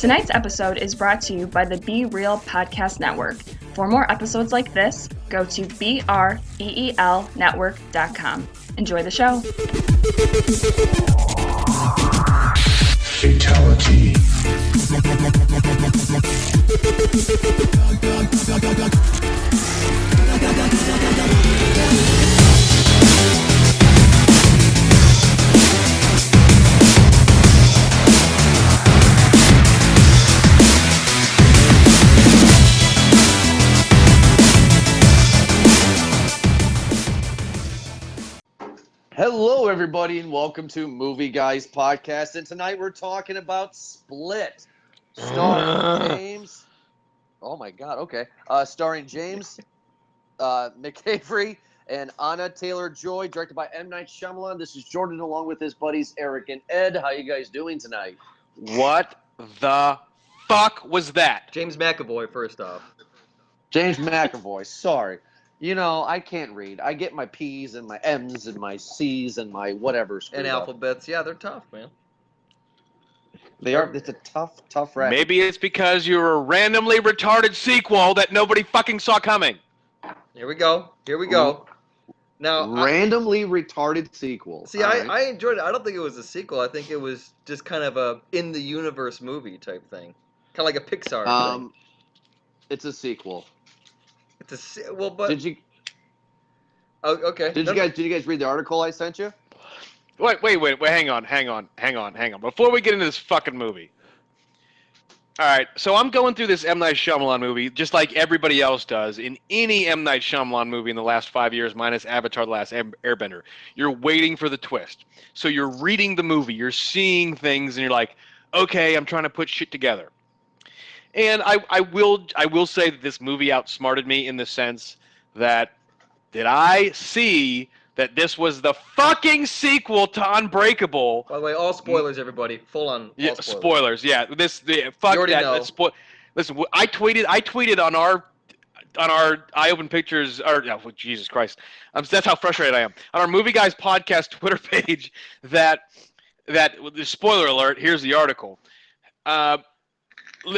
Tonight's episode is brought to you by the Be Real Podcast Network. For more episodes like this, go to BREELnetwork.com. Enjoy the show. Fatality. Hello, everybody, and welcome to Movie Guys Podcast. And tonight we're talking about Split, starring James. Oh my God! Okay, starring James McAvery and Anna Taylor-Joy, directed by M. Night Shyamalan. This is Jordan, along with his buddies Eric and Ed. How you guys doing tonight? What the fuck was that? James McAvoy, first off. James McAvoy. Sorry. You know, I can't read. I get my P's and my M's and my C's and my whatever. And alphabets. Yeah, they're tough, man. They are. It's a tough rap. Maybe it's because you're a randomly retarded sequel that nobody fucking saw coming. Here we go. Now, randomly retarded sequel. See, I enjoyed it. I don't think it was a sequel. I think it was just kind of a in-the-universe movie type thing. Kind of like a Pixar thing. It's a sequel. It's a well, but Did you? Oh, okay. Did you guys read the article I sent you? Wait, hang on. Before we get into this fucking movie. All right, so I'm going through this M. Night Shyamalan movie just like everybody else does in any M. Night Shyamalan movie in the last 5 years, minus Avatar: The Last Airbender. You're waiting for the twist. So you're reading the movie, you're seeing things, and you're like, okay, I'm trying to put shit together. And I will say that this movie outsmarted me in the sense that did I see that this was the fucking sequel to Unbreakable? By the way, all spoilers, everybody. Full on. Yeah, spoilers. Yeah, fuck that. Listen, I tweeted on our I Open Pictures. Jesus Christ, that's how frustrated I am. On our Movie Guys Podcast Twitter page, that the spoiler alert. Here's the article.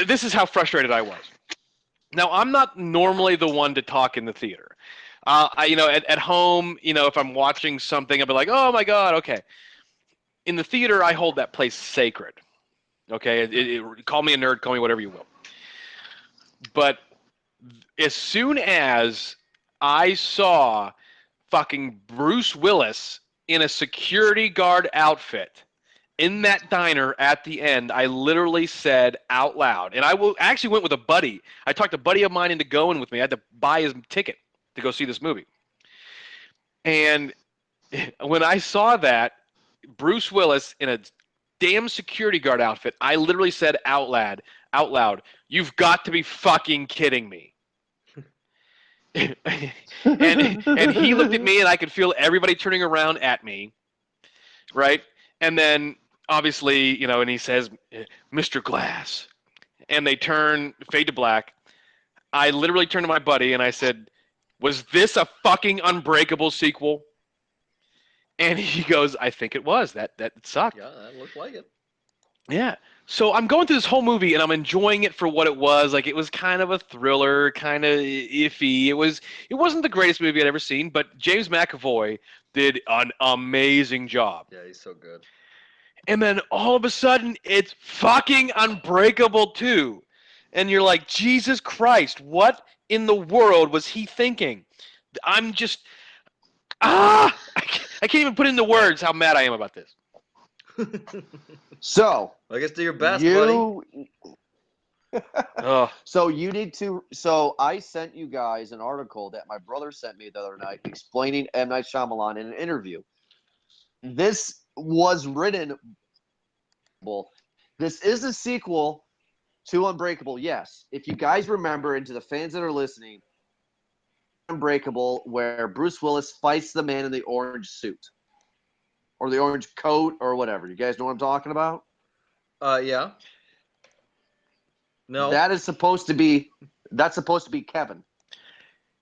This is how frustrated I was. Now, I'm not normally the one to talk in the theater. At home, if I'm watching something, I'll be like, oh my God, okay. In the theater, I hold that place sacred. Okay, call me a nerd, call me whatever you will. But as soon as I saw fucking Bruce Willis in a security guard outfit in that diner at the end, I literally said out loud, and I actually went with a buddy. I talked a buddy of mine into going with me. I had to buy his ticket to go see this movie. And when I saw that, Bruce Willis in a damn security guard outfit, I literally said out loud, you've got to be fucking kidding me. and he looked at me, and I could feel everybody turning around at me, right? And then, obviously, and he says, Mr. Glass. And they fade to black. I literally turned to my buddy, and I said, was this a fucking Unbreakable sequel? And he goes, I think it was. That sucked. Yeah, that looked like it. Yeah. So I'm going through this whole movie, and I'm enjoying it for what it was. Like, it was kind of a thriller, kind of iffy. It wasn't the greatest movie I'd ever seen, but James McAvoy did an amazing job. Yeah, he's so good. And then all of a sudden, it's fucking Unbreakable 2. And you're like, Jesus Christ, what in the world was he thinking? I'm just, I can't even put into words how mad I am about this. So, I guess do your best, buddy. So you need to. So I sent you guys an article that my brother sent me the other night explaining M. Night Shyamalan in an interview. This was written. This is a sequel to Unbreakable. Yes, if you guys remember, and to the fans that are listening, Unbreakable, where Bruce Willis fights the man in the orange suit or the orange coat or whatever. You guys know what I'm talking about? Yeah. No. That's supposed to be Kevin.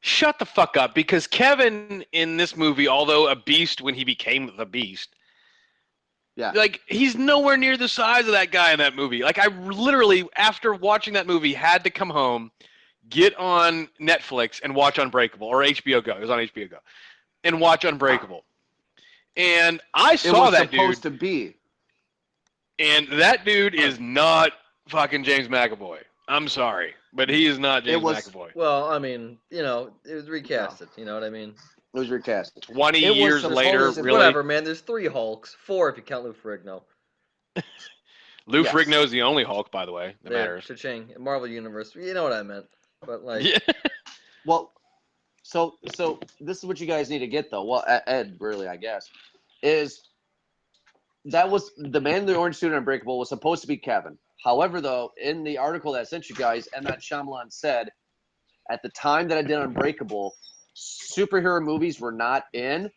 Shut the fuck up, because Kevin in this movie, although a beast when he became the beast, Yeah. Like, he's nowhere near the size of that guy in that movie. Like, I literally, after watching that movie, had to come home, get on Netflix, and watch Unbreakable, or HBO Go. It was on HBO Go. And watch Unbreakable. And I It saw was that supposed dude, to be. and that dude is not fucking James McAvoy. I'm sorry, but he is not James McAvoy. Well, I mean, it was recasted. You know what I mean? It was recast. 20 It was years later, supposed to- really? Whatever, man. There's 3 Hulks, 4 if you count Lou Ferrigno. Lou Yes. Ferrigno is the only Hulk, by the way. That There, matters. cha-ching. Marvel Universe. You know what I meant. But like, Yeah. Well, so this is what you guys need to get though. Well, Ed, really, I guess, is that was the man in the orange suit in Unbreakable was supposed to be Kevin. However, though, in the article that I sent you guys, M. Night Shyamalan said at the time that I did Unbreakable, superhero movies were not in,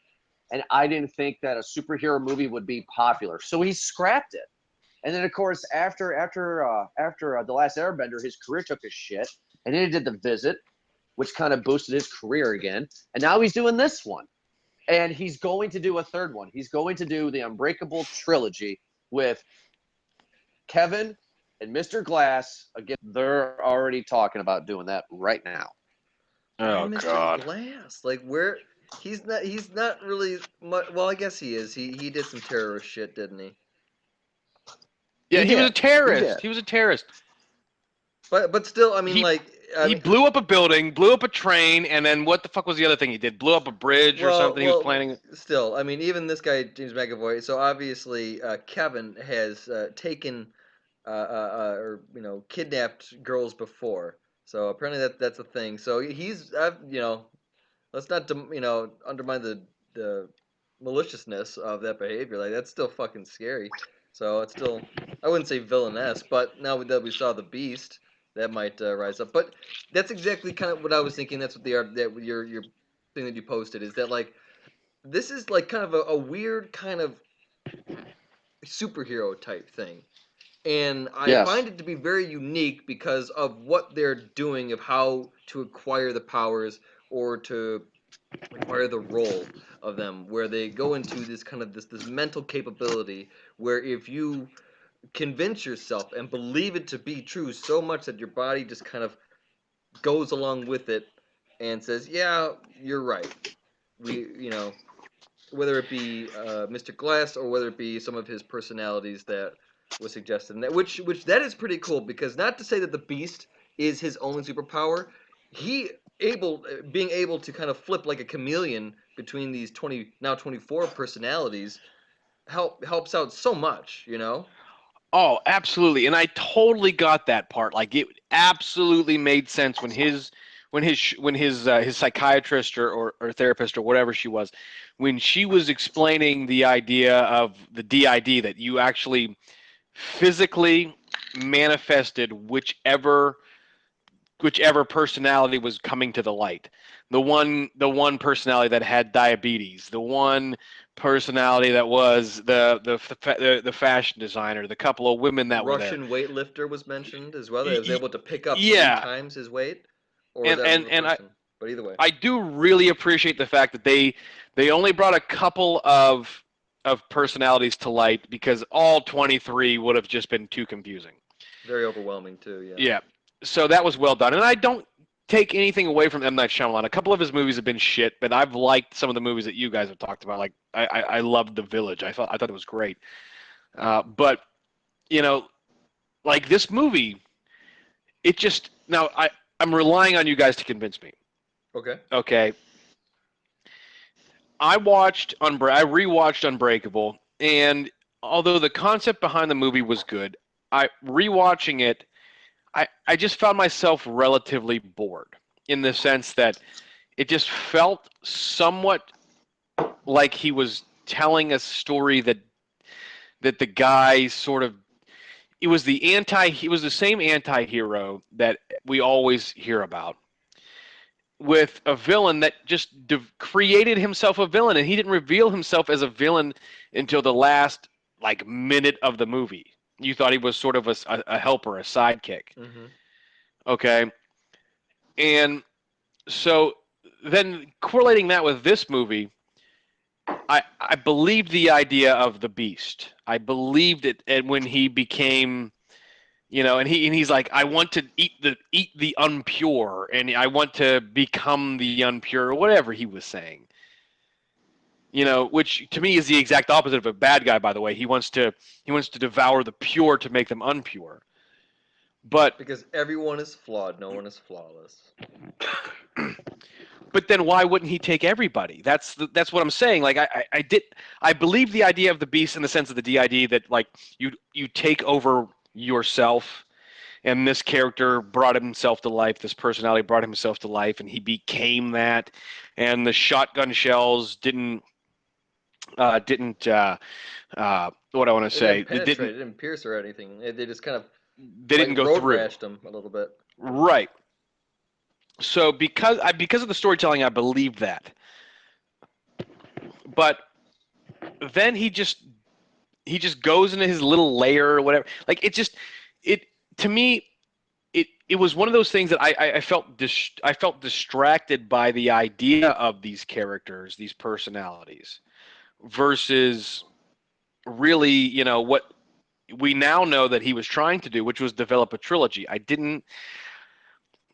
and I didn't think that a superhero movie would be popular, so he scrapped it. And then, of course, after The Last Airbender, his career took a shit, and then he did The Visit, which kind of boosted his career again. And now he's doing this one. And he's going to do a third one. He's going to do the Unbreakable trilogy with Kevin and Mr. Glass. Again, they're already talking about doing that right now. Oh, Mr. God. Glass. Like, where? He's not really much. Well, I guess he is. He did some terrorist shit, didn't he? Yeah, He he was a did. terrorist. did. He was a terrorist. But still, I mean, He blew up a building, blew up a train, and then what the fuck was the other thing he did? Blew up a bridge or something he was planning? Still, I mean, even this guy James McAvoy. So obviously, Kevin has taken or kidnapped girls before. So apparently that's a thing. So he's let's not undermine the maliciousness of that behavior. Like, that's still fucking scary. So it's still, I wouldn't say villainous, but now that we saw the Beast, that might rise up. But that's exactly kind of what I was thinking. That's what that your thing that you posted is that, like, this is like kind of a weird kind of superhero type thing. And I Yes. find it to be very unique because of what they're doing, of how to acquire the powers or to acquire the role of them, where they go into this kind of this mental capability where if you convince yourself and believe it to be true so much that your body just kind of goes along with it and says, yeah, you're right. Whether it be Mr. Glass or whether it be some of his personalities that was suggested, and which that is pretty cool, because not to say that the Beast is his only superpower, being able to kind of flip like a chameleon between these 24 personalities helps out so much, Oh, absolutely. And I totally got that part. Like, it absolutely made sense when his psychiatrist or therapist or whatever she was, when she was explaining the idea of the DID, that you actually physically manifested whichever personality was coming to the light. The one personality that had diabetes, the one personality that was the fashion designer, the couple of women that were there. Russian weightlifter was mentioned as well, that was able to pick up 3 times his weight. Or but either way, I do really appreciate the fact that they only brought a couple of personalities to light, because all 23 would have just been too confusing. Very overwhelming too. Yeah. Yeah. So that was well done, and I don't take anything away from M. Night Shyamalan. A couple of his movies have been shit, but I've liked some of the movies that you guys have talked about. Like, I loved The Village. I thought it was great. But like, this movie, it just, now I'm relying on you guys to convince me. Okay. Okay. I rewatched Unbreakable, and although the concept behind the movie was good, rewatching it, I just found myself relatively bored, in the sense that it just felt somewhat like he was telling a story that the guy sort of, he was the same anti-hero that we always hear about, with a villain that just created himself a villain, and he didn't reveal himself as a villain until the last minute of the movie. You thought he was sort of a helper, a sidekick. Mm-hmm. Okay. And so then correlating that with this movie, I believed the idea of the Beast. I believed it, and when he became, and he's like, I want to eat the unpure, and I want to become the unpure, or whatever he was saying. Which to me is the exact opposite of a bad guy. By the way, he wants to devour the pure to make them unpure. But Because everyone is flawed, no one is flawless. but then why wouldn't he take everybody? That's what I'm saying. Like I believe the idea of the Beast in the sense of the DID, that like you take over yourself, and this character brought himself to life. This personality brought himself to life, and he became that. And the shotgun shells didn't what I want to It say, didn't penetrate, it didn't pierce or anything. They just kind of they didn't go road through. rashed him a little bit. Right. So because of the storytelling, I believed that. But then he just goes into his little lair or whatever. Like to me, it was one of those things that I felt distracted by the idea of these characters, these personalities, versus really, what we now know that he was trying to do, which was develop a trilogy. I didn't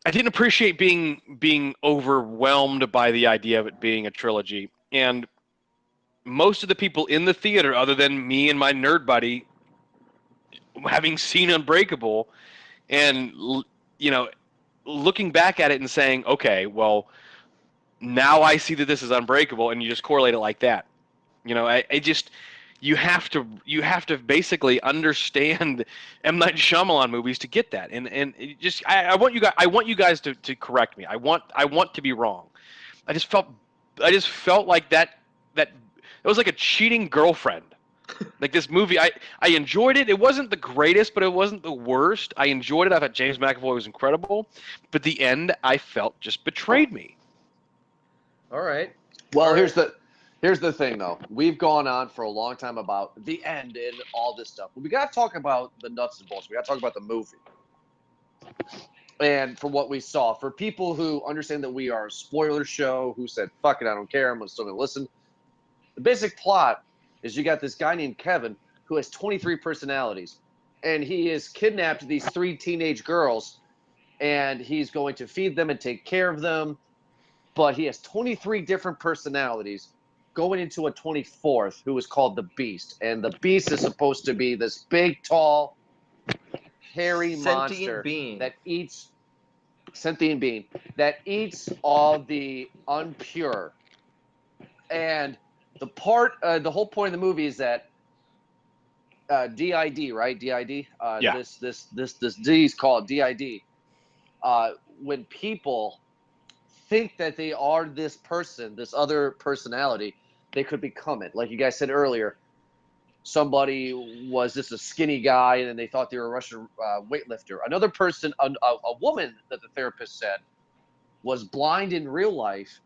appreciate being overwhelmed by the idea of it being a trilogy. And most of the people in the theater, other than me and my nerd buddy, having seen Unbreakable, and looking back at it and saying, okay, well, now I see that this is Unbreakable, and you just correlate it like that. You have to basically understand M. Night Shyamalan movies to get that. And I want you guys to correct me. I want to be wrong. I just felt like that it was like a cheating girlfriend. Like this movie, I enjoyed it. It wasn't the greatest, but it wasn't the worst. I enjoyed it. I thought James McAvoy was incredible. But the end, I felt just betrayed me. All right. Well, All here's right. the thing, though. We've gone on for a long time about the end and all this stuff. But we got to talk about the nuts and bolts. We got to talk about the movie. And for what we saw, for people who understand that we are a spoiler show, who said, fuck it, I don't care, I'm still going to listen. The basic plot is you got this guy named Kevin who has 23 personalities. And he has kidnapped these 3 teenage girls, and he's going to feed them and take care of them. But he has 23 different personalities going into a 24th, who is called the Beast. And the Beast is supposed to be this big, tall, hairy monster being. that eats sentient being that eats all the unpure. And the whole point of the movie is that DID, right? DID. Yeah. This disease called DID. When people think that they are this person, this other personality, they could become it. Like you guys said earlier, somebody was just a skinny guy, and then they thought they were a Russian weightlifter. Another person, a woman that the therapist said was blind in real life,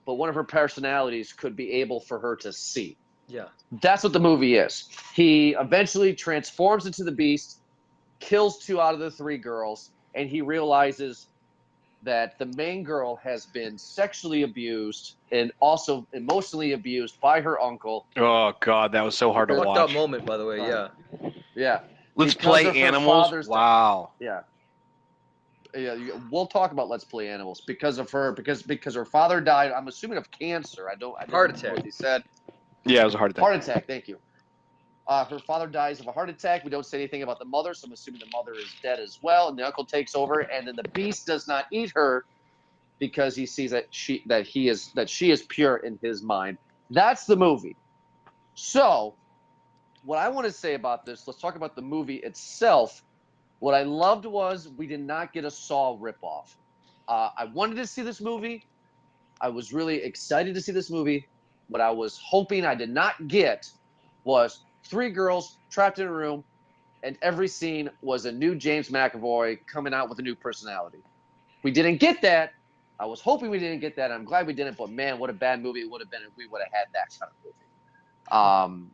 but one of her personalities could be able for her to see. Yeah. That's what the movie is. He eventually transforms into the Beast, kills 2 out of the 3 girls, and he realizes that the main girl has been sexually abused and also emotionally abused by her uncle. Oh God, that was so hard to Fucked watch. up moment, by the way. Yeah. Yeah. Let's Because Play of her Animals. father's Wow. Yeah. We'll talk about Let's Play Animals because of her, because her father died. I'm assuming of cancer. I didn't Heart know attack. what he said. Yeah, it was a heart attack. Heart attack. Thank you. Her father dies of a heart attack. We don't say anything about the mother, so I'm assuming the mother is dead as well. And the uncle takes over, and then the Beast does not eat her because he sees that she is pure in his mind. That's the movie. So, what I want to say about this, let's talk about the movie itself. What I loved was we did not get a Saw ripoff. I wanted to see this movie. I was really excited to see this movie. What I was hoping I did not get was 3 girls trapped in a room, and every scene was a new James McAvoy coming out with a new personality. We didn't get that. I was hoping we didn't get that. I'm glad we didn't, but man, what a bad movie it would have been if we would have had that kind of movie.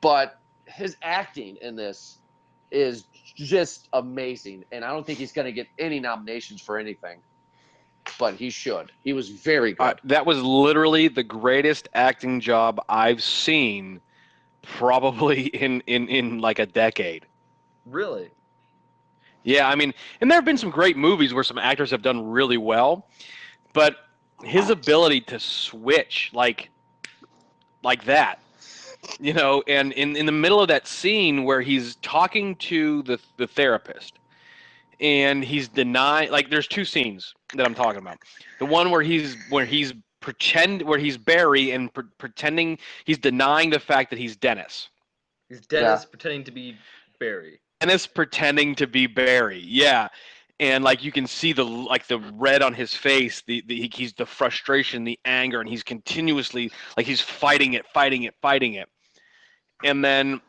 But his acting in this is just amazing, and I don't think he's going to get any nominations for anything. but he should. He was very good. That was literally the greatest acting job I've seen, probably in like a decade. Really? Yeah, I mean, and there have been some great movies where some actors have done really well, but his ability to switch like that, and in the middle of that scene where he's talking to the therapist, and he's denying, like, there's two scenes that I'm talking about. The one where he's Barry and pretending he's denying the fact that he's Dennis. He's Dennis pretending to be Barry. Dennis pretending to be Barry, yeah, and like you can see the red on his face, he's the frustration, the anger, and he's continuously like he's fighting it, and then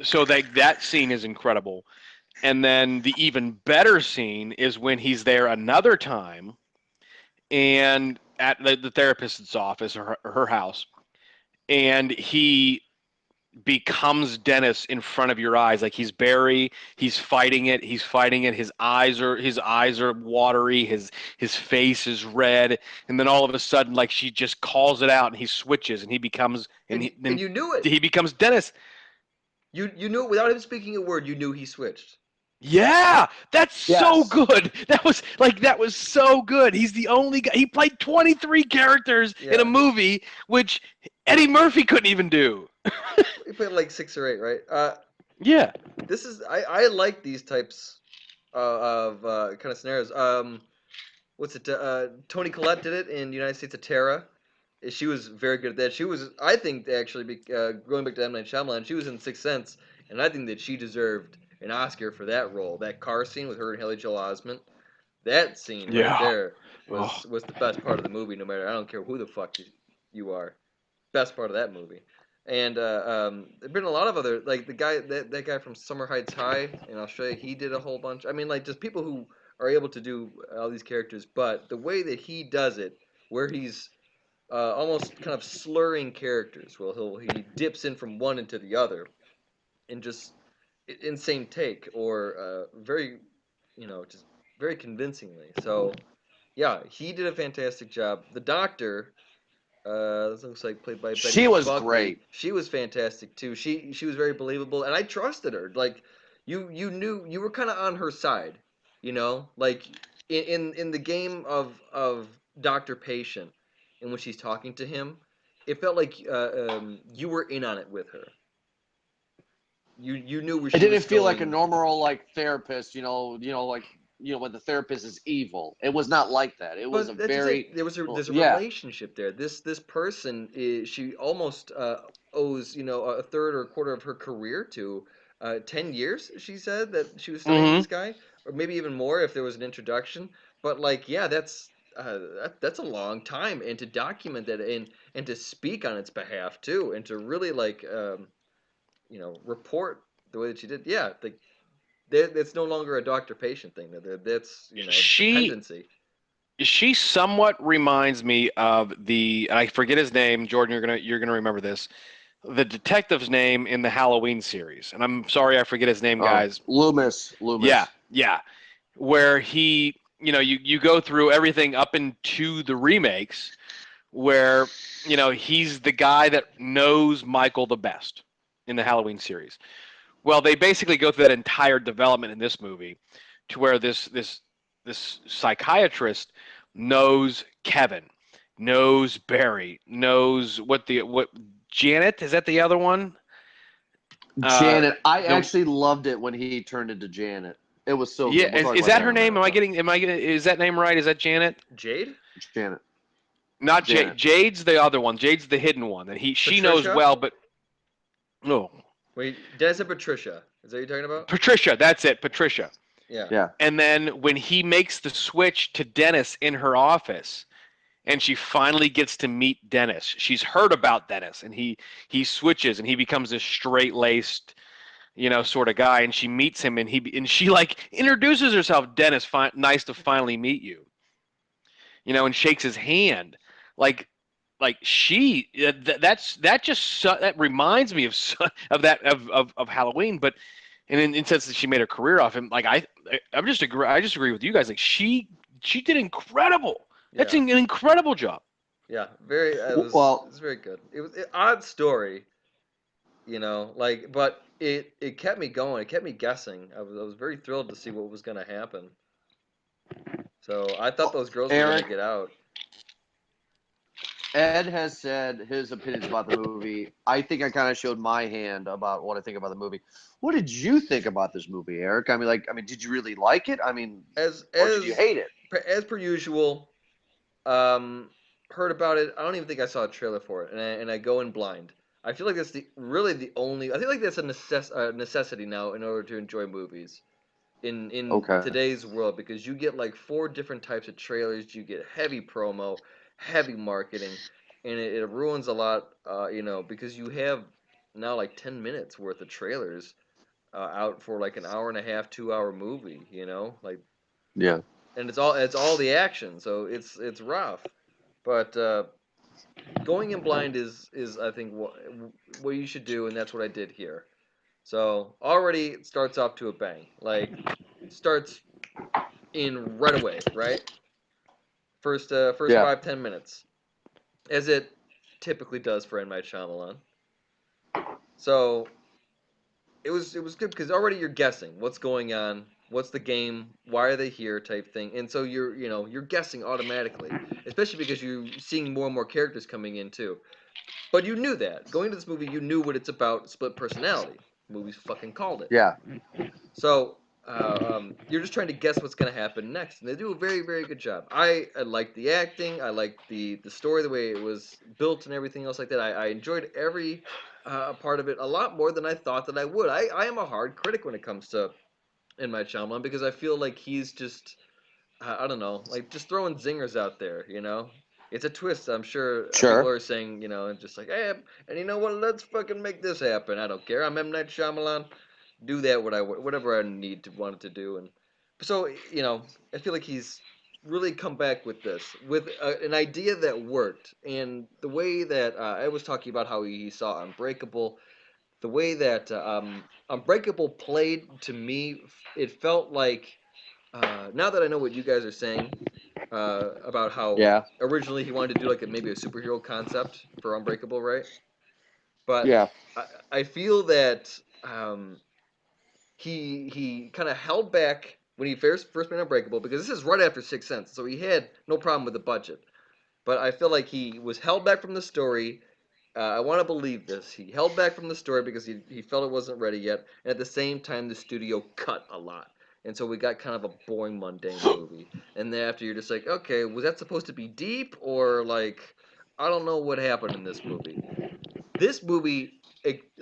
so that scene is incredible, and then the even better scene is when he's there another time, and at the therapist's office or her house, and he becomes Dennis in front of your eyes. Like, he's Barry, he's fighting it. His eyes are watery, his face is red, and then all of a sudden, like, she just calls it out, and he switches, and he becomes And you knew it. he becomes Dennis. You knew it without him speaking a word. You knew he switched. Yeah, that's so Yes. good. That was so good. He's the only guy. He played 23 characters in a movie, which Eddie Murphy couldn't even do. He played like 6 or 8, right? Yeah. This is I like these types of kind of scenarios. What's it? Toni Collette did it in United States of Terror. She was very good at that. She was, I think, actually, going back to M. Night Shyamalan, she was in Sixth Sense, and I think that she deserved an Oscar for that role. That car scene with her and Haley Joel Osment, that scene right there was the best part of the movie. No matter, I don't care who the fuck you are, best part of that movie. And there've been a lot of other, like the guy that guy from Summer Heights High in Australia. He did a whole bunch. I mean, like, just people who are able to do all these characters, but the way that he does it, where he's almost kind of slurring characters. Well, he dips in from one into the other, and just insane take, or very, just very convincingly. So, yeah, he did a fantastic job. The Doctor, this looks like played by Betty She was Buckley. great. She was fantastic too. She was very believable, and I trusted her. Like, you knew you were kind of on her side, like in the game of Doctor Patient, in which he's talking to him, it felt like you were in on it with her. You knew where she It didn't was feel like a going. normal like therapist, when the therapist is evil. It was not like that. It was But a that's just very it. There's a yeah. relationship there. This person she almost owes a third or a quarter of her career to. 10 years, she said, that she was studying this guy, or maybe even more if there was an introduction. But like, yeah, that's a long time, and to document that and to speak on its behalf too, and to really like report the way that she did. Yeah, like it's no longer a doctor-patient thing. That's dependency. She somewhat reminds me of and I forget his name, Jordan. You're gonna remember this. The detective's name in the Halloween series, and I'm sorry I forget his name, guys. Loomis. Yeah. Where he, you go through everything up into the remakes, where he's the guy that knows Michael the best in the Halloween series. Well, they basically go through that entire development in this movie, to where this psychiatrist knows Kevin, knows Barry, knows what Janet, is that the other one? Janet. I actually loved it when he turned into Janet. It was so yeah. good. Is that her name? Is that name right? Is that Janet? Jade? Janet. Not Janet. Jade. Jade's the other one. Jade's the hidden one that she knows Patricia? well, but no. Wait, did I say Patricia? Is that what you're talking about? Patricia, that's it, Patricia. Yeah. And then when he makes the switch to Dennis in her office, and she finally gets to meet Dennis. She's heard about Dennis, and he switches, and he becomes this straight-laced, sort of guy. And she meets him, and she like introduces herself. Dennis, nice to finally meet you. And shakes his hand, like she. That reminds me of Halloween, but and in sense that she made a career off him. Like I just agree with you guys. Like she did incredible. That's Yeah. an incredible job. Yeah, very. Well- It's very good. It was an odd story, like, but it kept me going. It kept me guessing. I was very thrilled to see what was gonna happen. So I thought those girls were gonna Eric? get out. Ed has said his opinions about the movie. I think I kind of showed my hand about what I think about the movie. What did you think about this movie, Eric? I mean, did you really like it? I mean, As or did you hate it? as per usual, heard about it. I don't even think I saw a trailer for it, and I go in blind. I feel like that's really the only. I feel like that's a necessity now in order to enjoy movies in Okay. today's world, because you get like 4 different types of trailers. You get heavy promo, heavy marketing, and it ruins a lot. Because you have now like 10 minutes worth of trailers out for like an hour and a half, 2-hour movie. Like, Yeah. and it's all the action, so it's rough. But going in blind is I think what you should do, and that's what I did here. So already it starts off to a bang. Like, starts in right away, right? First Yeah. 5-10 minutes, as it typically does for M. Night Shyamalan. So it was good because already you're guessing what's going on, what's the game, why are they here, type thing, and so you're guessing automatically, especially because you're seeing more and more characters coming in too. But you knew that going to this movie, you knew what it's about: split personality. The movie's fucking called it. Yeah. So you're just trying to guess what's going to happen next, and they do a very, very good job. I like the acting, I like the story, the way it was built, and everything else like that. I enjoyed every part of it a lot more than I thought that I would. I am a hard critic when it comes to M. Night Shyamalan, because I feel like he's just I don't know, like, just throwing zingers out there. It's a twist. I'm sure Sure. people are saying, and just like, hey, and you know what? Let's fucking make this happen. I don't care. I'm M. Night Shyamalan. Do that whatever I need to want it to do, and so I feel like he's really come back with this, with an idea that worked, and the way that I was talking about how he saw Unbreakable, the way that Unbreakable played to me, it felt like, now that I know what you guys are saying about how Yeah. originally he wanted to do like maybe a superhero concept for Unbreakable, right? But Yeah. I feel that he kind of held back when he first made Unbreakable, because this is right after Sixth Sense, so he had no problem with the budget. But I feel like he was held back from the story. I want to believe this. He held back from the story because he felt it wasn't ready yet, and at the same time, the studio cut a lot. And so we got kind of a boring, mundane movie. And then after, you're just like, okay, was that supposed to be deep, or like, I don't know what happened in this movie. This movie,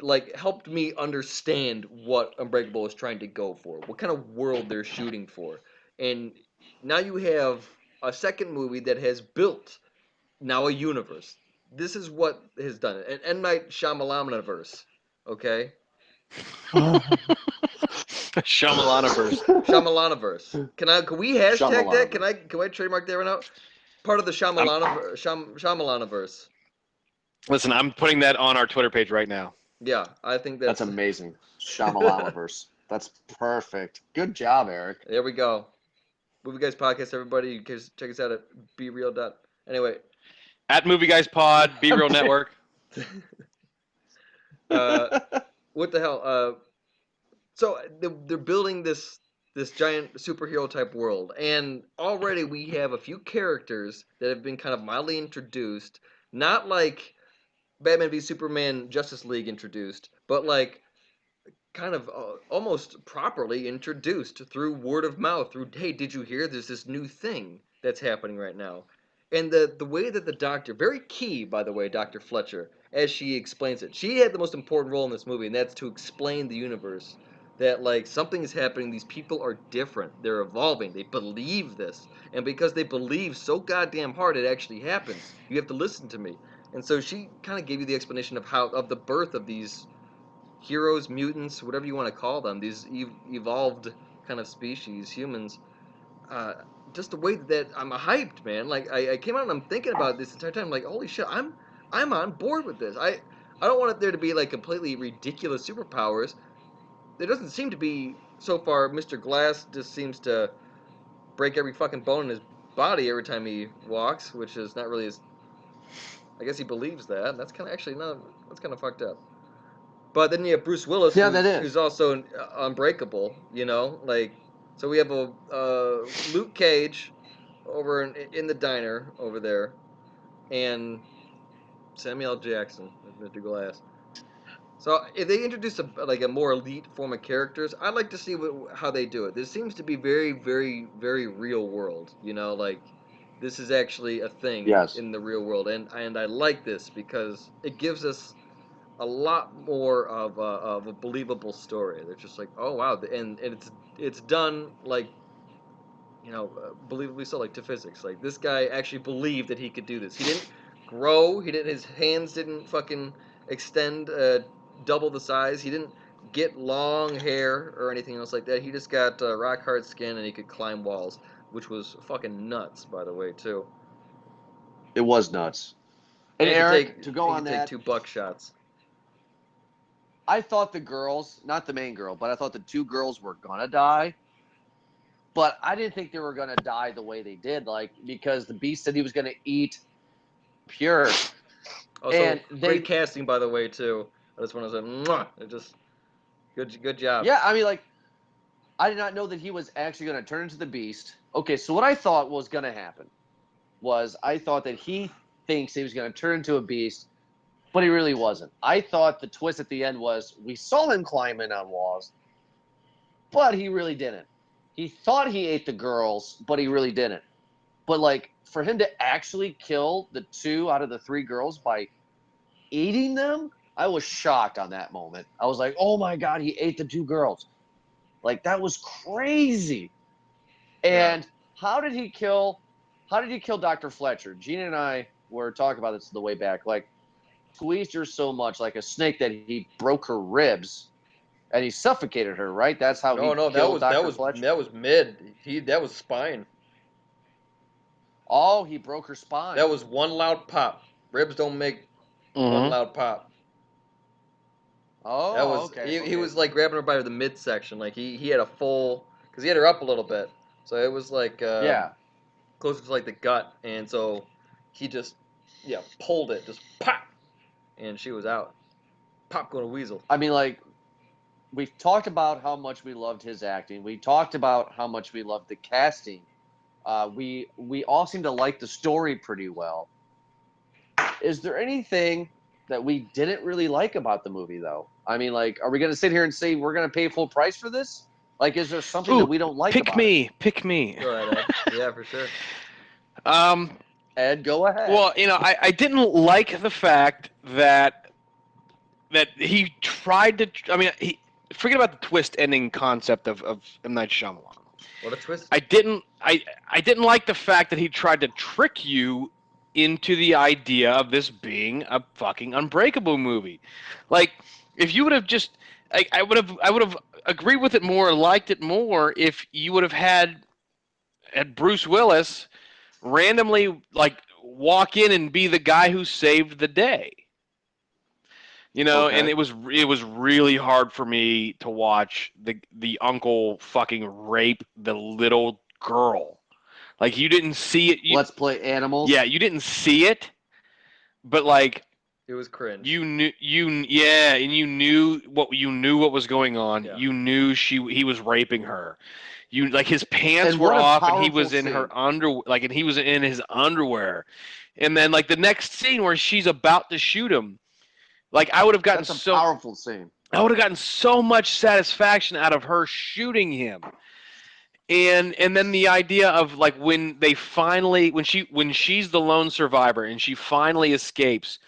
like, helped me understand what Unbreakable is trying to go for, what kind of world they're shooting for, and now you have a second movie that has built now a universe. This is what has done it. An M. Night Shyamalan-verse, okay? Shyamalaniverse. Shyamalan-verse. Can we hashtag that? Shyamalan-verse. Can I trademark that right now? Part of the Shyamalan-verse. Listen, I'm putting that on our Twitter page right now. Yeah, I think That's amazing. Shyamalan-verse. That's perfect. Good job, Eric. There we go. Movie Guys Podcast, everybody. You can check us out at BeReal. Anyway, At Movie Guys Pod, Be Real Network. what the hell? So they're building this giant superhero type world, and already we have a few characters that have been kind of mildly introduced, not like Batman v Superman Justice League introduced, but like kind of almost properly introduced through word of mouth, through, hey, did you hear there's this new thing that's happening right now? And the way that the doctor, very key, by the way, Dr. Fletcher, as she explains it, she had the most important role in this movie, and that's to explain the universe, that like something is happening, these people are different, they're evolving, they believe this, and because they believe so goddamn hard it actually happens, you have to listen to me. And so she kind of gave you the explanation of the birth of these heroes, mutants, whatever you want to call them, these evolved kind of species, humans. Uh, just the way that I'm hyped, man. Like, I came out and I'm thinking about this entire time. Like, holy shit, I'm on board with this. I don't want there to be like completely ridiculous superpowers. There doesn't seem to be so far. Mr. Glass just seems to break every fucking bone in his body every time he walks, which is not really his. I guess he believes that. That's kind of actually no. That's kind of fucked up. But then you have Bruce Willis, Yeah, that is. who's also unbreakable. Like so we have a Luke Cage over in the diner over there, and Samuel L. Jackson as Mr. Glass. So if they introduce a more elite form of characters, I'd like to see how they do it. This seems to be very, very, very real world. Like this is actually a thing Yes. in the real world, and I like this because it gives us a lot more of a believable story. They're just like, oh wow, and it's done like believably so, like to physics. Like this guy actually believed that he could do this. He didn't grow. He didn't. His hands didn't fucking extend double the size. He didn't get long hair or anything else like that. He just got rock hard skin and he could climb walls, which was fucking nuts, by the way, too. It was nuts. And he could Eric, to go he on could that, take 2 buckshots. I thought the girls, not the main girl, but I thought the 2 girls were gonna die. But I didn't think they were gonna die the way they did, like because the Beast said he was gonna eat Pure. Also, And great casting, by the way, too. I just want to say, mwah! It just good job. Yeah, I mean, like, I did not know that he was actually gonna turn into the Beast. Okay, so what I thought was gonna happen was I thought that he thinks he was gonna turn into a beast, but he really wasn't. I thought the twist at the end was we saw him climbing on walls, but he really didn't. He thought he ate the girls, but he really didn't. But like for him to actually kill the 2 out of the 3 girls by eating them, I was shocked on that moment. I was like, "Oh my god, he ate the 2 girls!" Like that was crazy. And how did he kill Dr. Fletcher? Gina and I were talking about this the way back. Like squeezed her so much like a snake that he broke her ribs. And he suffocated her, right? That's how he killed Dr. Fletcher. That was mid. That was spine. Oh, he broke her spine. That was one loud pop. Ribs don't make one loud pop. Oh, that was okay. He was like grabbing her by the midsection. Like he had a full because he had her up a little bit, so it was like closer to like the gut, and so he just pulled it, just pop, and she was out. Pop going to weasel. I mean, like. We've talked about how much we loved his acting. We talked about how much we loved the casting. We all seem to like the story pretty well. Is there anything that we didn't really like about the movie, though? I mean, like, are we going to sit here and say we're going to pay full price for this? Like, is there something that we don't like about it? Pick me. Go ahead, Ed. Yeah, for sure. Ed, go ahead. Well, I didn't like the fact that he tried to. I mean, forget about the twist ending concept of M. Night Shyamalan. What a twist! I didn't like the fact that he tried to trick you into the idea of this being a fucking Unbreakable movie. Like, if you would have just, I would have agreed with it more, liked it more if you would have had Bruce Willis randomly like walk in and be the guy who saved the day. And it was really hard for me to watch the uncle fucking rape the little girl. Like you didn't see it. Let's play animals. Yeah, you didn't see it, but like it was cringe. And you knew what was going on. Yeah. You knew he was raping her. Like his pants were off and he was in her and he was in his underwear. And then like the next scene where she's about to shoot him. Like I would have gotten powerful scene. I would have gotten so much satisfaction out of her shooting him. And then the idea of like when she's the lone survivor and she finally escapes,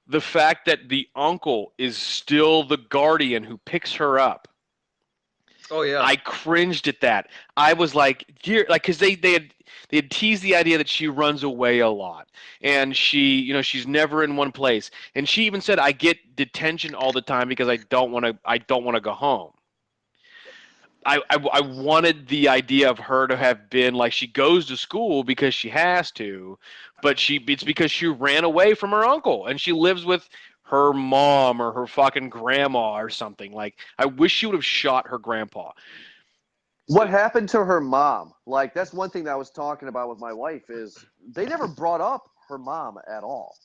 the fact that the uncle is still the guardian who picks her up. Oh yeah. I cringed at that. I was like, because they had teased the idea that she runs away a lot, and she's never in one place, and she even said, "I get detention all the time because I don't want to go home." I wanted the idea of her to have been like she goes to school because she has to, but it's because she ran away from her uncle and she lives with her mom or her fucking grandma or something. Like I wish she would have shot her grandpa. What happened to her mom? Like, that's one thing that I was talking about with my wife is they never brought up her mom at all.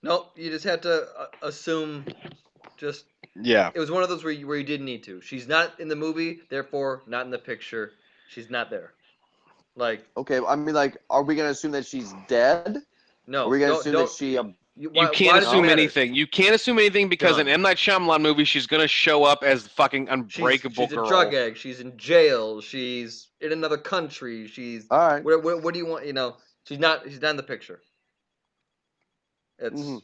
Nope, you just had to assume. Just Yeah. it was one of those where you didn't need to. She's not in the movie, therefore not in the picture. She's not there. Like Okay, I mean, like, are we gonna assume that she's dead? Are no, we gonna don't assume that don't. she? You Why can't does it assume matter? anything. You can't assume anything because Done. an M. Night Shyamalan movie, she's going to show up as the fucking She's unbreakable she's a girl. drug addict. She's in jail. She's in another country. She's All right. what do you want? She's not in the picture. It's Mhm.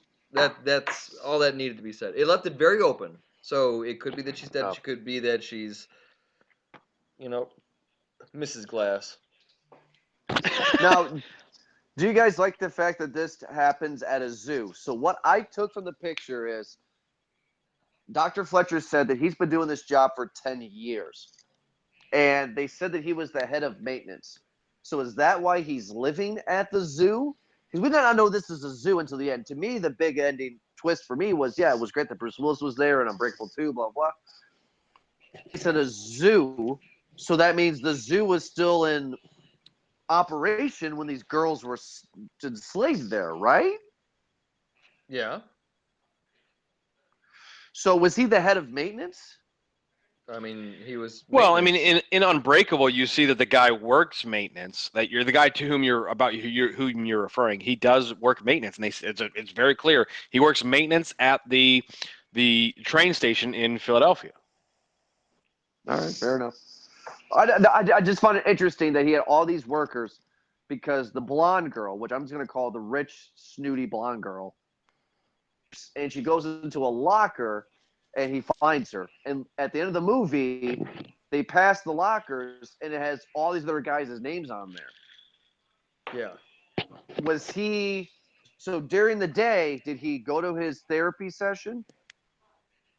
that's all that needed to be said. It left it very open. So it could be that she's dead. Oh. She could be that she's Mrs. Glass. Now, do you guys like the fact that this happens at a zoo? So what I took from the picture is Dr. Fletcher said that he's been doing this job for 10 years. And they said that he was the head of maintenance. So is that why he's living at the zoo? Because we did not know this is a zoo until the end. To me, the big ending twist for me was, yeah, it was great that Bruce Willis was there and Unbreakable 2, blah, blah. He said a zoo. So that means the zoo was still in operation when these girls were enslaved there, right? Yeah. So was he the head of maintenance? I mean, he was. Well, I mean, maintenance. in Unbreakable, you see that the guy works maintenance. That you're the guy to whom whom you're referring. He does work maintenance, and it's very clear he works maintenance at the train station in Philadelphia. All right, fair enough. I just found it interesting that he had all these workers because the blonde girl, which I'm just going to call the rich, snooty blonde girl, and she goes into a locker and he finds her. And at the end of the movie, they pass the lockers and it has all these other guys' names on there. Yeah. Was he so during the day, did he go to his therapy session?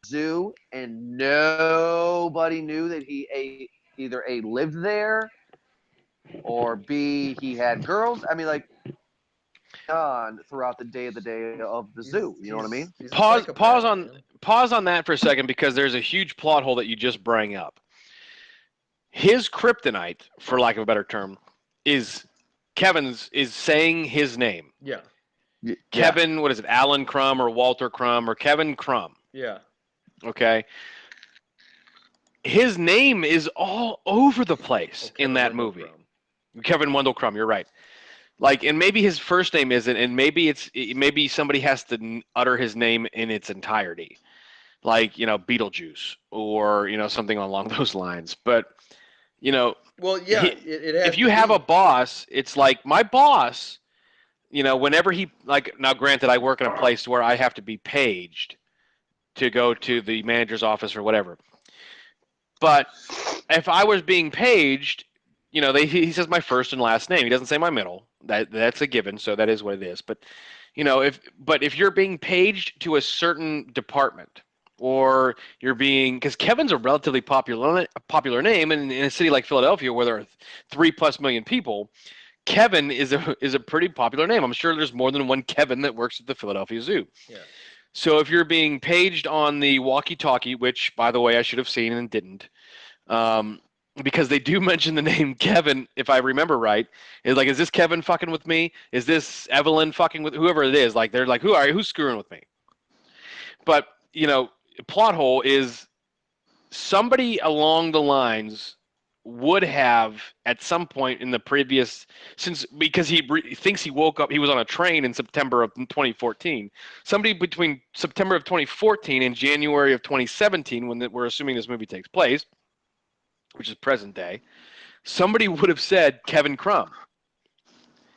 Zoo and nobody knew that he either A lived there or B he had girls. I mean, like on throughout the day of the zoo. You know what I mean? He's a Pause psychopath, man. pause on that for a second because there's a huge plot hole that you just bring up. His kryptonite, for lack of a better term, is saying his name. Yeah. Kevin, what is it? Alan Crumb or Walter Crumb or Kevin Crumb. Yeah. Okay. His name is all over the place in that movie. Kevin Wendell Crumb, you're right. Like, and maybe his first name isn't, and maybe somebody has to utter his name in its entirety, like Beetlejuice or something along those lines. But well, yeah, it has if you have a boss, it's like my boss. Whenever he now, granted, I work in a place where I have to be paged to go to the manager's office or whatever. But if I was being paged, he says my first and last name. He doesn't say my middle. That's a given, so that is what it is. But if you're being paged to a certain department, or you're being, because Kevin's a relatively popular name, and in a city like Philadelphia where there are 3+ million people, Kevin is a pretty popular name. I'm sure there's more than one Kevin that works at the Philadelphia Zoo. Yeah. So if you're being paged on the walkie-talkie, which, by the way, I should have seen and didn't, because they do mention the name Kevin, if I remember right, is this Kevin fucking with me? Is this Evelyn fucking with whoever it is? Like, they're like, who's screwing with me? But, plot hole is somebody along the lines would have at some point in the previous, because he thinks he woke up, he was on a train in September of 2014. Somebody between September of 2014 and January of 2017, when we're assuming this movie takes place, which is present day, somebody would have said Kevin Crumb,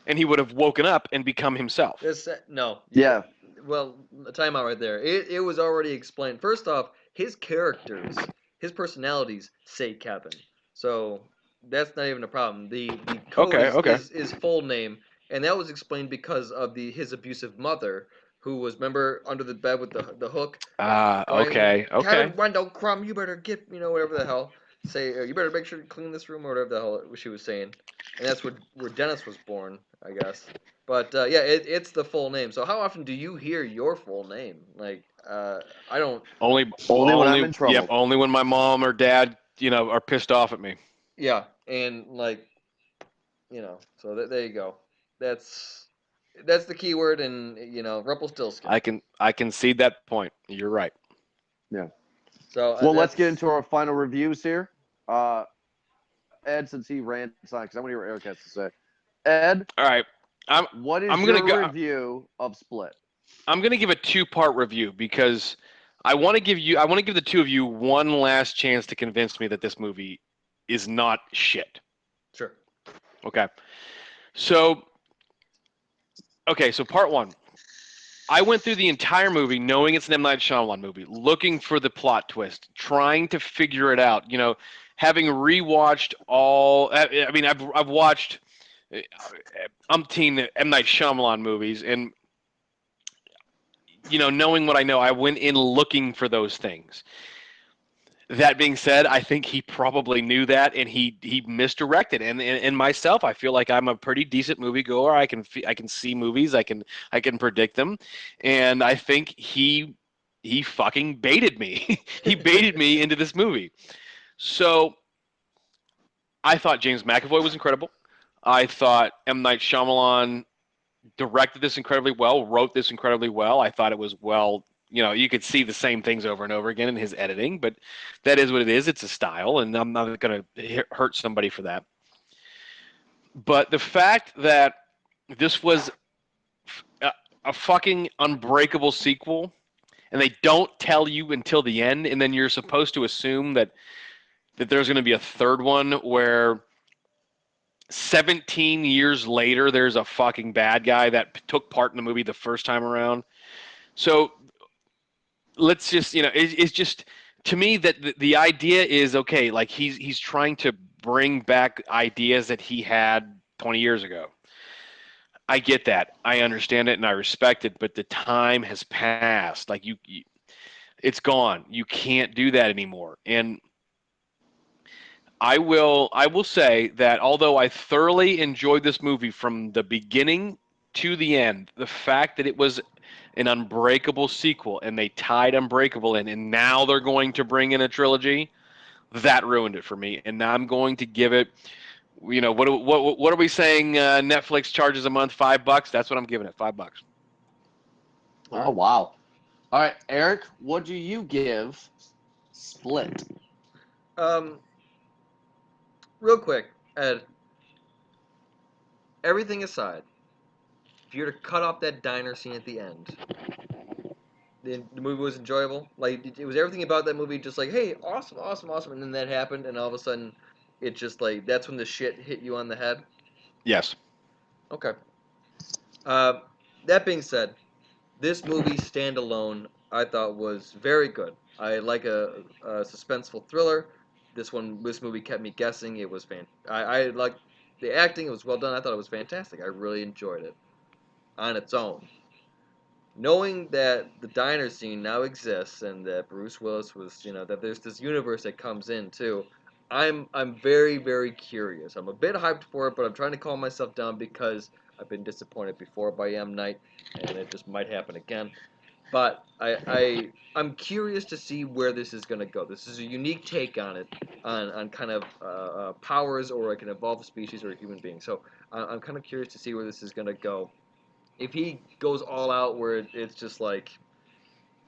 and he would have woken up and become himself. No. Yeah. Well, a timeout right there. It was already explained. First off, his characters, his personalities say Kevin. So that's not even a problem. The code is his full name, and that was explained because of his abusive mother, who was, remember, under the bed with the hook. Okay. Kevin Wendell Crumb, you better get, whatever the hell. Say, you better make sure to clean this room, or whatever the hell she was saying. And that's where Dennis was born, I guess. But yeah, it's the full name. So how often do you hear your full name? Like, I don't. Only when I'm in trouble. Yep, only when my mom or dad, are pissed off at me. Yeah, and like, so there you go. That's that's the key word, and Rumpelstiltskin. I can see that point. You're right. Yeah. So Well, let's that's get into our final reviews here. Ed, since he rants on, because I want to hear what Eric has to say. Ed, All right. I'm what is I'm your gonna go. review of Split? I'm gonna give a two-part review because I want to give the two of you one last chance to convince me that this movie is not shit. sure. Okay. So part one. I went through the entire movie knowing it's an M. Night Shyamalan movie, looking for the plot twist, trying to figure it out. Having rewatched all. I mean, I've watched umpteen M. Night Shyamalan movies, and knowing what I know, I went in looking for those things. That being said, I think he probably knew that, and he misdirected. And myself, I feel like I'm a pretty decent moviegoer. I can see movies. I can predict them, and I think he fucking baited me. He baited me into this movie. So I thought James McAvoy was incredible. I thought M. Night Shyamalan directed this incredibly well, wrote this incredibly well. I thought it was well. You could see the same things over and over again in his editing, but that is what it is. It's a style, and I'm not going to hurt somebody for that. But the fact that this was a fucking unbreakable sequel, and they don't tell you until the end, and then you're supposed to assume that there's going to be a third one where 17 years later there's a fucking bad guy that took part in the movie the first time around. So let's just it's just, to me, that the idea is okay. Like he's trying to bring back ideas that he had 20 years ago. I get that, I understand it, and I respect it, but the time has passed. Like you it's gone. You can't do that anymore. And I will say that although I thoroughly enjoyed this movie from the beginning to the end, the fact that it was an Unbreakable sequel and they tied Unbreakable in, and now they're going to bring in a trilogy, that ruined it for me. And now I'm going to give it, what are we saying? Netflix charges a month $5. That's what I'm giving it, $5. Oh, wow. All right, Eric, what do you give Split? Real quick, Ed. Everything aside, if you were to cut off that diner scene at the end, the movie was enjoyable. Like it was everything about that movie just like, hey, awesome, awesome, awesome, and then that happened, and all of a sudden, it just like that's when the shit hit you on the head. Yes. Okay. That being said, this movie standalone I thought was very good. I like a suspenseful thriller. This movie kept me guessing. It was I like the acting. It was well done. I thought it was fantastic. I really enjoyed it on its own. Knowing that the diner scene now exists and that Bruce Willis was, that there's this universe that comes in too, I'm very very curious. I'm a bit hyped for it, but I'm trying to calm myself down because I've been disappointed before by M Night, and it just might happen again. But I'm curious to see where this is going to go. This is a unique take on it, on kind of powers or like an evolved species or a human being. So I'm kind of curious to see where this is going to go. If he goes all out where it's just like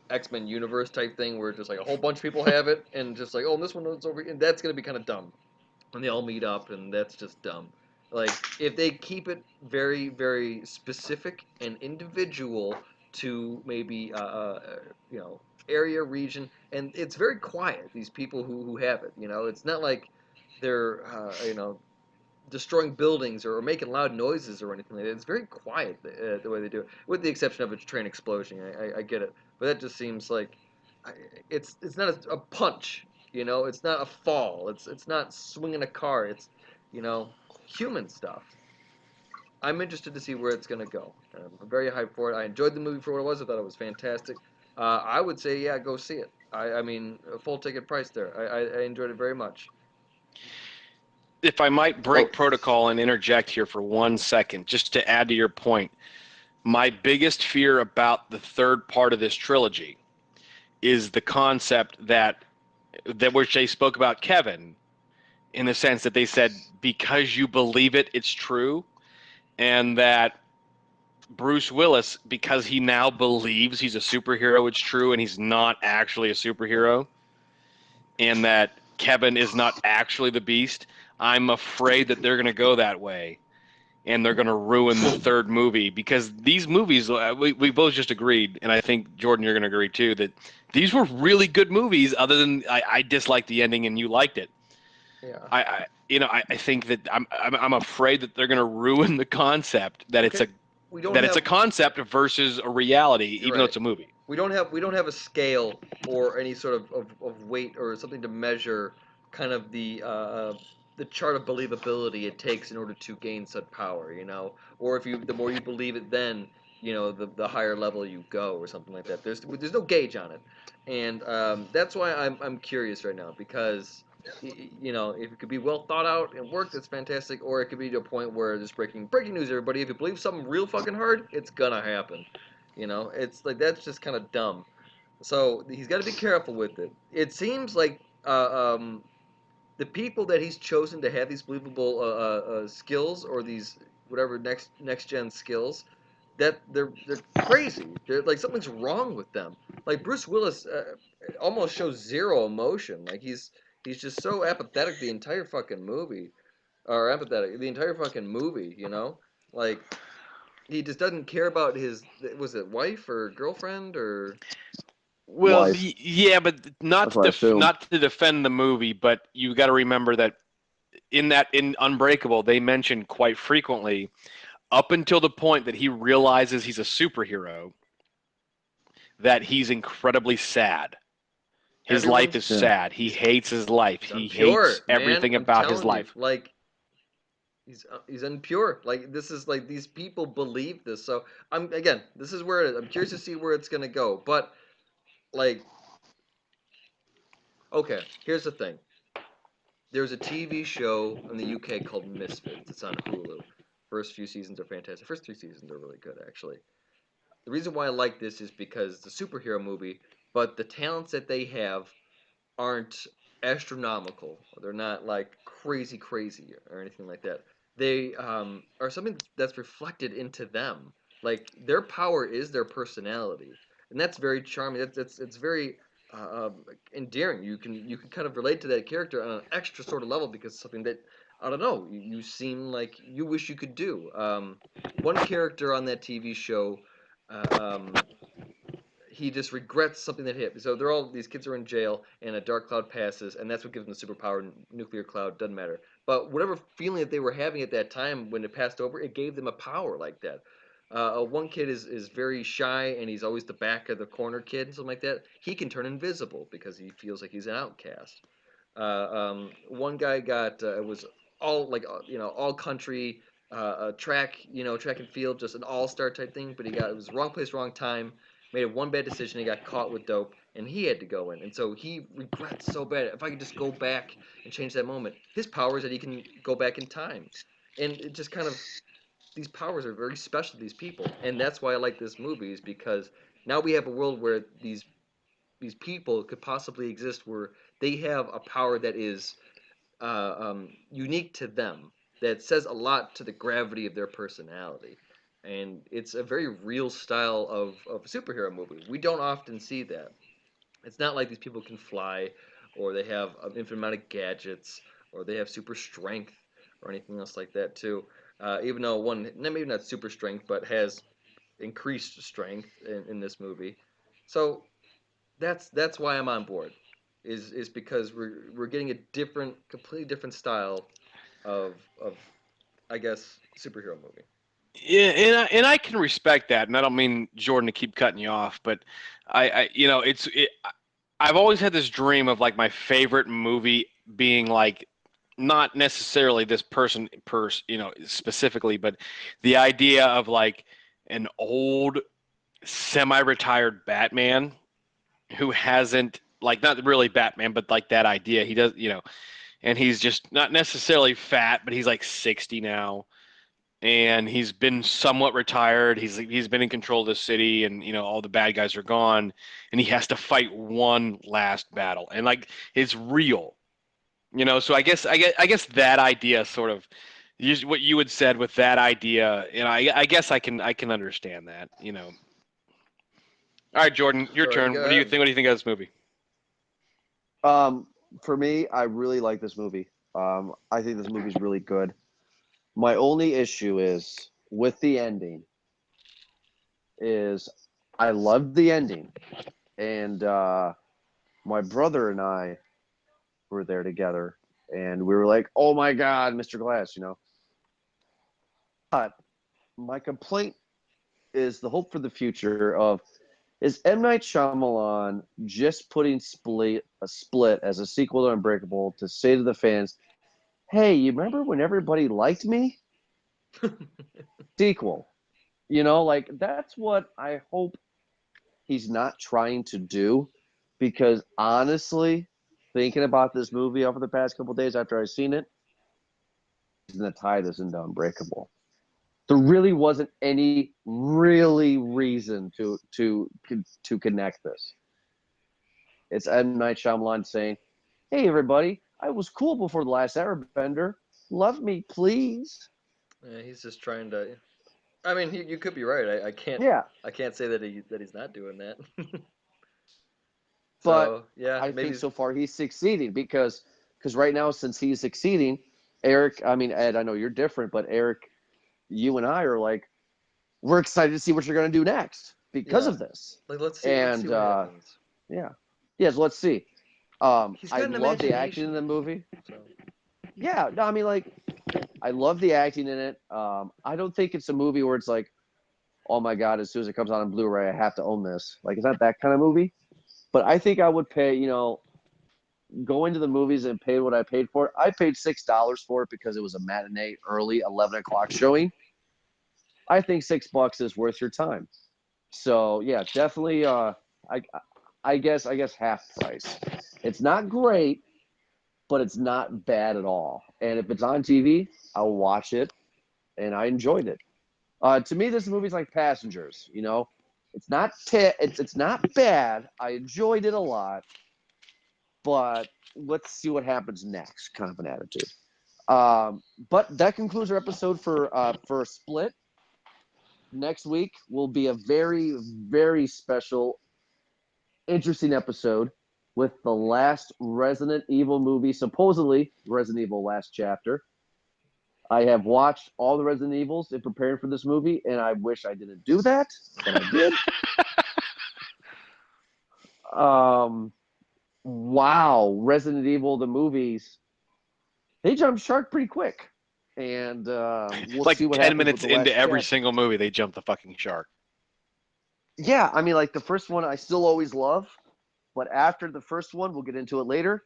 X-Men universe type thing where just like a whole bunch of people have it and just like, oh, this one is over here, and that's gonna be kind of dumb when they all meet up, and that's just dumb. Like if they keep it very very specific and individual to maybe area region, and it's very quiet, these people who have it, it's not like they're destroying buildings or making loud noises or anything like that. It's very quiet, the way they do it, with the exception of a train explosion. I get it, but that just seems like it's not a punch. It's not a fall. It's not swinging a car. It's you know human stuff. I'm interested to see where it's gonna go. I'm very hyped for it. I enjoyed the movie for what it was. I thought it was fantastic. I would say, yeah, go see it. I mean, a full ticket price there. I enjoyed it very much. If I might break protocol and interject here for 1 second, just to add to your point, my biggest fear about the third part of this trilogy is the concept that which they spoke about Kevin, in the sense that they said because you believe it, it's true, and that Bruce Willis, because he now believes he's a superhero, it's true, and he's not actually a superhero, and that Kevin is not actually the Beast. I'm afraid that they're going to go that way, and they're going to ruin the third movie, because these movies, we both just agreed, and I think, Jordan, you're going to agree too, that these were really good movies, other than I disliked the ending and you liked it. Yeah. I think that I'm afraid that they're going to ruin the concept that it's Okay. it's a concept versus a reality, You're even though right. it's a movie. We don't have a scale or any sort of weight or something to measure kind of the chart of believability it takes in order to gain such power, or if the more you believe it, then the higher level you go or something like that. There's no gauge on it, and that's why I'm curious right now, because if it could be well thought out and worked, that's fantastic, or it could be to a point where there's breaking news, everybody. If you believe something real fucking hard, it's gonna happen. It's like that's just kind of dumb. So he's got to be careful with it. It seems like the people that he's chosen to have these believable skills, or these whatever next gen skills, that they're crazy. They're like, something's wrong with them. Like Bruce Willis almost shows zero emotion. Like he's just so apathetic the entire fucking movie, or empathetic the entire fucking movie. Like he just doesn't care about his, was it wife or girlfriend or Well, Wife. yeah, but That's what I assume. not to defend the movie, but you got to remember that in Unbreakable, they mention quite frequently, up until the point that he realizes he's a superhero, that he's incredibly sad. His life is Yeah. sad. He hates his life. He impure, hates everything man. I'm about his telling you, life. like he's impure. Like this is like these people believe this. So this is where it is. I'm curious to see where it's gonna go. But like, okay, here's the thing. There's a TV show in the UK called Misfits. It's on Hulu. First few seasons are fantastic. First 3 seasons are really good, actually. The reason why I like this is because it's a superhero movie, but the talents that they have aren't astronomical. They're not like crazy, crazy or anything like that. They are something that's reflected into them. Like their power is their personality, and that's very charming. It's very endearing. You can kind of relate to that character on an extra sort of level, because it's something that, I don't know, you seem like you wish you could do. One character on that TV show. He just regrets something that hit. So these kids are in jail, and a dark cloud passes, and that's what gives them the superpower. Nuclear cloud, doesn't matter. But whatever feeling that they were having at that time when it passed over, it gave them a power like that. One kid is very shy, and he's always the back of the corner kid, something like that. He can turn invisible because he feels like he's an outcast. One guy got it was all like all country track, track and field, just an all-star type thing. But it was wrong place, wrong time. Made one bad decision. He got caught with dope, and he had to go in. And so he regrets so bad. If I could just go back and change that moment, his power is that he can go back in time, and it just kind of, these powers are very special to these people, and that's why I like this movie, is because now we have a world where these people could possibly exist, where they have a power that is unique to them, that says a lot to the gravity of their personality. And it's a very real style of superhero movie. We don't often see that. It's not like these people can fly, or they have an infinite amount of gadgets, or they have super strength, or anything else like that too. Even though one, maybe not super strength, but has increased strength in this movie. So that's why I'm on board. Is because we're getting a completely different style of I guess superhero movie. Yeah, and I can respect that, and I don't mean, Jordan, to keep cutting you off, but I've always had this dream of like my favorite movie being like not necessarily this specifically, but the idea of like an old semi-retired Batman who hasn't, like, not really Batman, but like that idea. He does, and he's just not necessarily fat, but he's like 60 now, and he's been somewhat retired. He's been in control of the city, and all the bad guys are gone, and he has to fight one last battle, and like it's real. So I guess that idea sort of what you had said with that idea, I guess I can understand that. All right, Jordan, your Sorry, turn. go What do you ahead. think? What do you think of this movie? For me, I really like this movie. I think this movie's really good. My only issue is with the ending. Is I loved the ending, and my brother and I were there together, and we were like, "Oh my God, Mr. Glass." But my complaint is the hope for the future of is M. Night Shyamalan just putting Split as a sequel to Unbreakable to say to the fans, hey, you remember when everybody liked me? Sequel. Like that's what I hope he's not trying to do because honestly, thinking about this movie over the past couple of days after I've seen it, he's going to tie this into Unbreakable. There really wasn't any really reason to connect this. It's M. Night Shyamalan saying, hey, everybody, I was cool before The Last Airbender. Love me, please. Yeah, he's just trying to. I mean, you could be right. I can't. Yeah, I can't say that he's not doing that. but So yeah, I maybe. think so far he's succeeding because right now, since he's succeeding, Eric, I mean, Ed, I know you're different, but Eric, you and I are like, we're excited to see what you're going to do next because Yeah. of this. Like let's see And what happens. yeah. Yes, let's see. He's I got an love the acting imagination. in the movie. So Yeah, no, I mean, like, I love the acting in it. I don't think it's a movie where it's like, oh my God, as soon as it comes out on Blu-ray, I have to own this. Like, it's not that kind of movie. But I think I would pay, go into the movies and pay what I paid for it. I paid $6 for it because it was a matinee, early 11 o'clock showing. I think $6 is worth your time. So yeah, definitely. I guess half price. It's not great, but it's not bad at all. And if it's on TV, I'll watch it, and I enjoyed it. To me, this movie's like Passengers. It's not it's not bad. I enjoyed it a lot, but let's see what happens next. Kind of an attitude. But that concludes our episode for Split. Next week will be a very, very special, interesting episode with the last Resident Evil movie, supposedly Resident Evil Last Chapter. I have watched all the Resident Evils in preparing for this movie, and I wish I didn't do that, but I did. Wow, Resident Evil, the movies, they jump shark pretty quick. And we'll Like see what 10 happens with minutes the into last every chapter. single movie, they jump the fucking shark. Yeah, I mean, like the first one I still always love, but after the first one, we'll get into it later.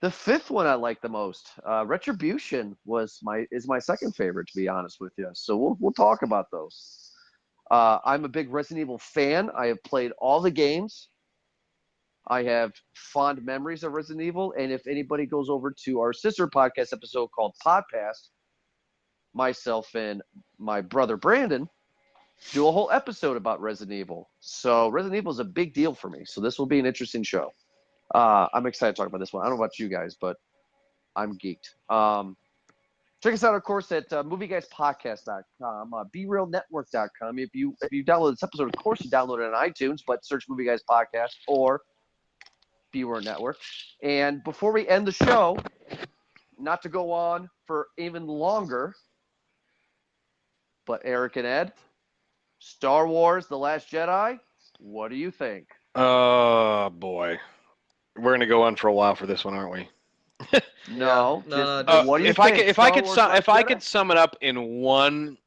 The fifth one I like the most. Retribution is my second favorite, to be honest with you. So we'll talk about those. I'm a big Resident Evil fan. I have played all the games. I have fond memories of Resident Evil, and if anybody goes over to our sister podcast episode called Podpast, myself and my brother Brandon do a whole episode about Resident Evil. So Resident Evil is a big deal for me. So this will be an interesting show. I'm excited to talk about this one. I don't know about you guys, but I'm geeked. Check us out, of course, at movieguyspodcast.com, BeRealNetwork.com. If you download this episode, of course, you download it on iTunes, but search Movie Guys Podcast or Be Real Network. And before we end the show, not to go on for even longer, but Eric and Ed, Star Wars: The Last Jedi, what do you think? Oh boy, we're gonna go on for a while for this one, aren't we? No, no, just what do you if think? if I Star could Wars: sum Last if I Jedi? could sum it up in one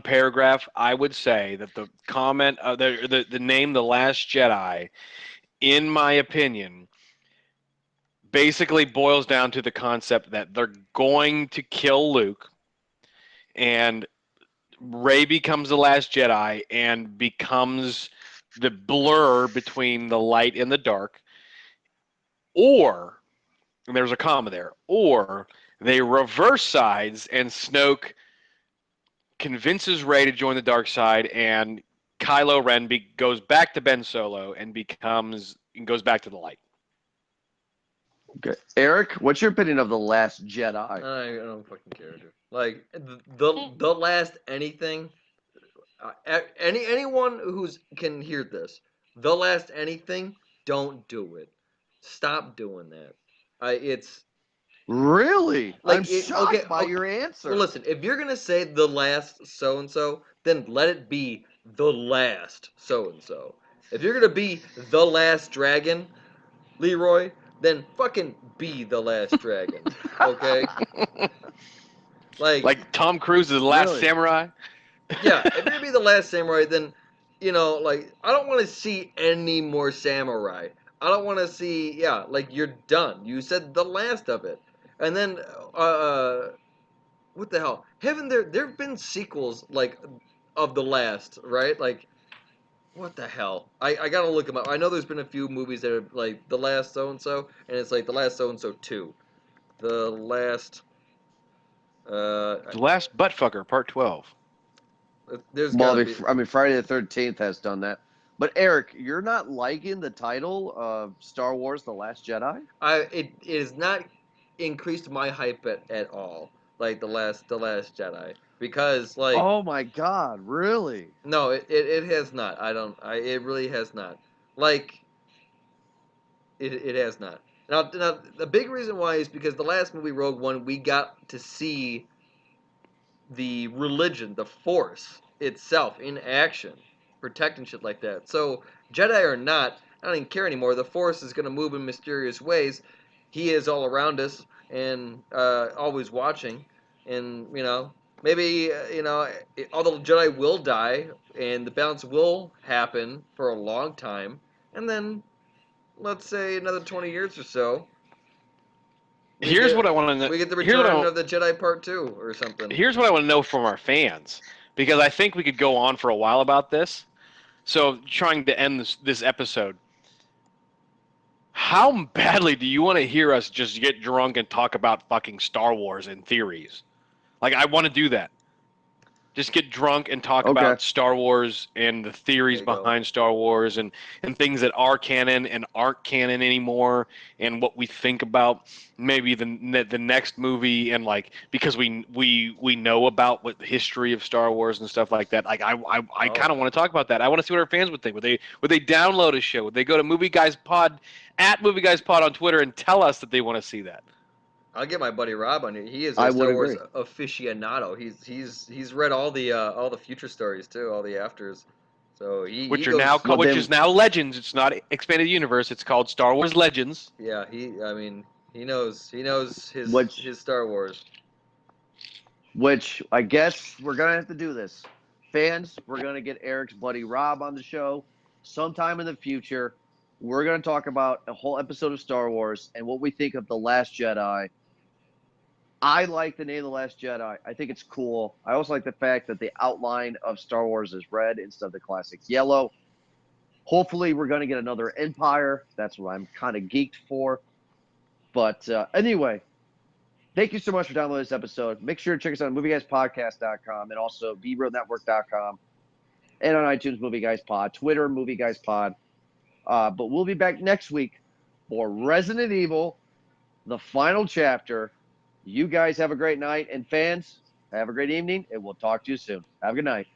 paragraph, I would say that the comment the name The Last Jedi, in my opinion, basically boils down to the concept that they're going to kill Luke, and Rey becomes the last Jedi and becomes the blur between the light and the dark, or, and there's a comma there, or they reverse sides and Snoke convinces Rey to join the dark side, and Kylo Ren goes back to Ben Solo and goes back to the light. Okay. Eric, what's your opinion of The Last Jedi? I don't fucking care, dude. Like the last anything. Anyone who's can hear this, the last anything, don't do it. Stop doing that. It's Really? I'm like shocked by okay. your answer. Well, listen, if you're gonna say the last so and so, then let it be the last so and so. If you're gonna be the last dragon, Leroy, then fucking be the last dragon. Okay? Like, Like Tom Cruise is the Last Really? Samurai. yeah, if you're gonna be the last samurai, then like I don't want to see any more samurai. I don't want to see, yeah, like you're done. You said the last of it, and then what the hell? Haven't there've been sequels like of the last, right? Like what the hell? I gotta look them up. I know there's been a few movies that are like the last so and so, and it's like the last so and so two, the last. The Last Buttfucker, Part 12. There's Well, gotta be. I mean, Friday the 13th has done that. But Eric, you're not liking the title of Star Wars: The Last Jedi? It is not increased my hype at all. Like the last Jedi, because like Oh my God, really? no, it has not. It really has not. Like it has not. Now the big reason why is because the last movie Rogue One we got to see the religion, the Force itself in action, protecting shit like that. So Jedi or not, I don't even care anymore. The Force is gonna move in mysterious ways. He is all around us and always watching. And maybe all the Jedi will die, and the balance will happen for a long time. And then, let's say another 20 years or so, we Here's get what I want to know. we get the Here's what return of the Jedi Part 2 or something. here's what I want to know from our fans, because I think we could go on for a while about this. So, trying to end this episode, how badly do you want to hear us just get drunk and talk about fucking Star Wars and theories? Like, I want to do that. Just get drunk and talk Okay. about Star Wars and the theories There you go. behind Star Wars and things that are canon and aren't canon anymore, and what we think about maybe the next movie, and like, because we know about what the history of Star Wars and stuff like that. Like I Oh. kind of want to talk about that. I want to see what our fans would think. Would they download a show? Would they go to Movie Guys Pod at Movie Guys Pod on Twitter and tell us that they want to see that? I'll get my buddy Rob on it. He is I a would Star Wars agree. aficionado. He's read all the future stories too, all the afters. So Which he are now goes, Well, which then- is now Legends. It's not expanded universe. It's called Star Wars Legends. yeah, I mean he knows his Which- his Star Wars. Which I guess we're gonna have to do this. Fans, we're gonna get Eric's buddy Rob on the show sometime in the future. We're gonna talk about a whole episode of Star Wars and what we think of The Last Jedi. I like the name The Last Jedi. I think it's cool. I also like the fact that the outline of Star Wars is red instead of the classic yellow. Hopefully, we're going to get another Empire. That's what I'm kind of geeked for. But anyway, thank you so much for downloading this episode. Make sure to check us out on movieguyspodcast.com and also brealnetwork.com and on iTunes, Movie Guys Pod, Twitter, Movie Guys Pod. But we'll be back next week for Resident Evil, the final chapter. You guys have a great night, and fans, have a great evening, and we'll talk to you soon. Have a good night.